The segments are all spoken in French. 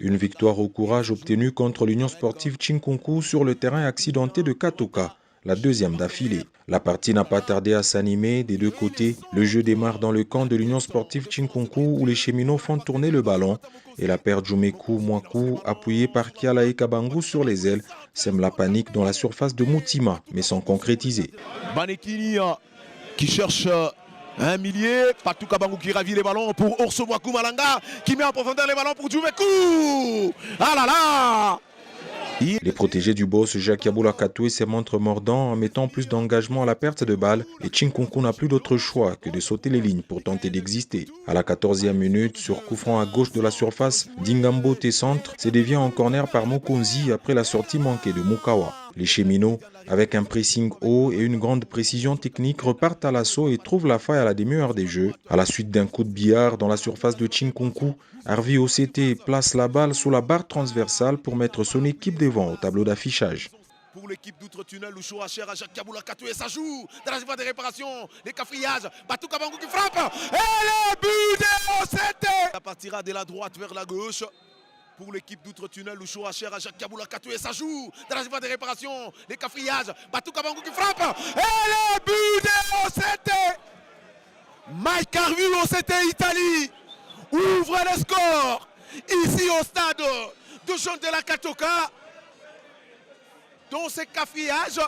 Une victoire au courage obtenue contre l'Union sportive Chinkunku sur le terrain accidenté de Katoka, la deuxième d'affilée. La partie n'a pas tardé à s'animer des deux côtés. Le jeu démarre dans le camp de l'Union sportive Chinkunku où les cheminots font tourner le ballon et la paire Jumeku Mwaku, appuyée par Kiala et Kabangu sur les ailes, sème la panique dans la surface de Moutima, mais sans concrétiser. Banekini qui cherche un millier, Patou Kabangu qui ravit les ballons pour Orso Mwaku Malanga qui met en profondeur les ballons pour Jumeku. Ah là là! Les protégés du boss Jacques Yaboula Katoué se montrent mordants en mettant plus d'engagement à la perte de balle et Chinkunku n'a plus d'autre choix que de sauter les lignes pour tenter d'exister. À la 14e minute, sur coup franc à gauche de la surface, Dingambo centre se dévient en corner par Mokonzi après la sortie manquée de Mukawa. Les cheminots, avec un pressing haut et une grande précision technique, repartent à l'assaut et trouvent la faille à la demi-heure des jeux. À la suite d'un coup de billard dans la surface de Chinkunku, Harvey OCT place la balle sous la barre transversale pour mettre son équipe devant au tableau d'affichage. Pour l'équipe d'Outre-Tunnel, Loucho Hacher à Jacques Kaboula Katoué, ça joue dans la zone de réparation, les cafrillages, Batou Kabangu qui frappe, et le but de OCT. Ça partira de la droite vers la gauche. Pour l'équipe d'Outre-Tunnel, Loucho Hacher à Jacques Kaboula Katoué, ça joue dans la zone de réparation, les cafrillages, Batou Kabangu qui frappe, et le but de OCT. Mike Harvey, OCT Italie, ouvre le score, ici au stade de Jean de la Katoka. Dans ces cafrillages,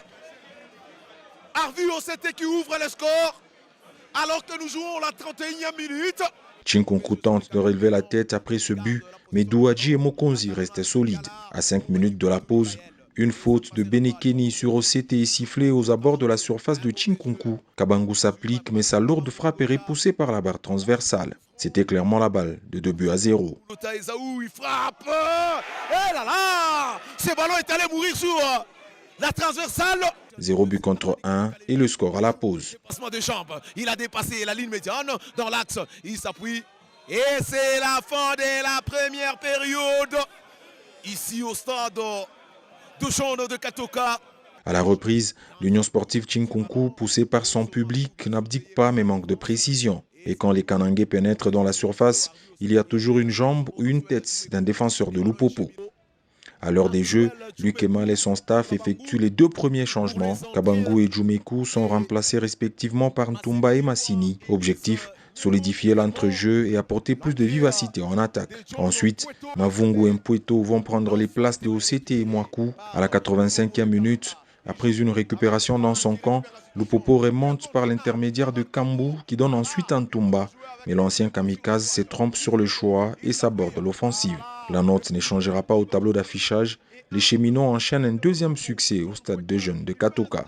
Harvey OCT qui ouvre le score alors que nous jouons la 31e minute. Chinkunku tente de relever la tête après ce but, mais Douadji et Mokonzi restaient solides. À 5 minutes de la pause, une faute de Benekeni sur OCT est sifflée aux abords de la surface de Chinkunku. Kabangu s'applique, mais sa lourde frappe est repoussée par la barre transversale. C'était clairement la balle de 2-0. Il frappe. Et là là, ce ballon est allé mourir sur la transversale. 0 but contre 1 et le score à la pause. Passement de jambes, il a dépassé la ligne médiane dans l'axe, il s'appuie. Et c'est la fin de la première période. Ici au stade de Jean de Katoka. À la reprise, l'Union sportive Chinkunku, poussée par son public, n'abdique pas mais manque de précision. Et quand les Kanangés pénètrent dans la surface, il y a toujours une jambe ou une tête d'un défenseur de Lupopo. À l'heure des jeux, Luc Emal et son staff effectuent les deux premiers changements. Kabangu et Jumeku sont remplacés respectivement par Ntumba et Massini. Objectif, solidifier l'entrejeu et apporter plus de vivacité en attaque. Ensuite, Mavungu et Mpueto vont prendre les places de OCT et Mwaku. À la 85e minute, après une récupération dans son camp, Lupopo remonte par l'intermédiaire de Kambu qui donne ensuite un Ntumba. Mais l'ancien kamikaze se trompe sur le choix et s'aborde l'offensive. La note ne changera pas au tableau d'affichage. Les cheminots enchaînent un deuxième succès au stade de jeunes de Katoka.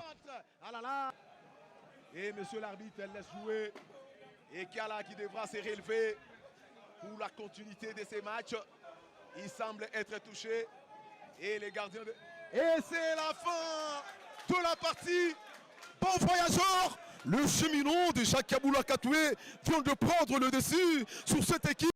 Et monsieur l'arbitre laisse jouer. Et Kiala qui devra se relever pour la continuité de ces matchs. Il semble être touché. Et les gardiens de... Et c'est la fin de la partie. Bon voyageur, le cheminot de Jacques Kaboula Katoué vient de prendre le dessus sur cette équipe.